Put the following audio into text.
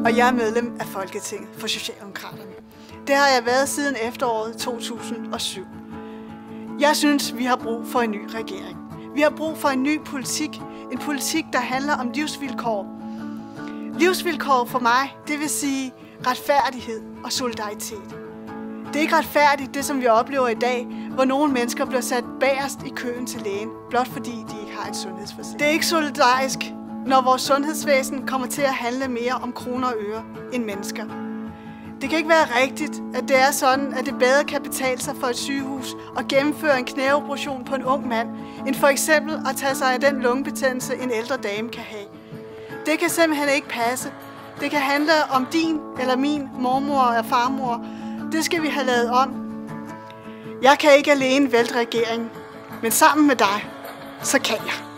og jeg er medlem af Folketinget for Socialdemokraterne. Det har jeg været siden efteråret 2007. Jeg synes, vi har brug for en ny regering. Vi har brug for en ny politik. En politik, der handler om livsvilkår. Livsvilkår for mig, det vil sige retfærdighed og solidaritet. Det er ikke retfærdigt, det som vi oplever i dag, hvor nogle mennesker bliver sat bagerst i køen til lægen, blot fordi de ikke har et sundhedsforsikring. Det er ikke solidarisk, når vores sundhedsvæsen kommer til at handle mere om kroner og øre end mennesker. Det kan ikke være rigtigt, at det er sådan, at det bedre kan betale sig for et sygehus at gennemføre en knæoperation på en ung mand, end for eksempel at tage sig af den lungebetændelse, en ældre dame kan have. Det kan simpelthen ikke passe. Det kan handle om din eller min mormor og farmor. Det skal vi have lavet om. Jeg kan ikke alene vælte regeringen, men sammen med dig, så kan jeg.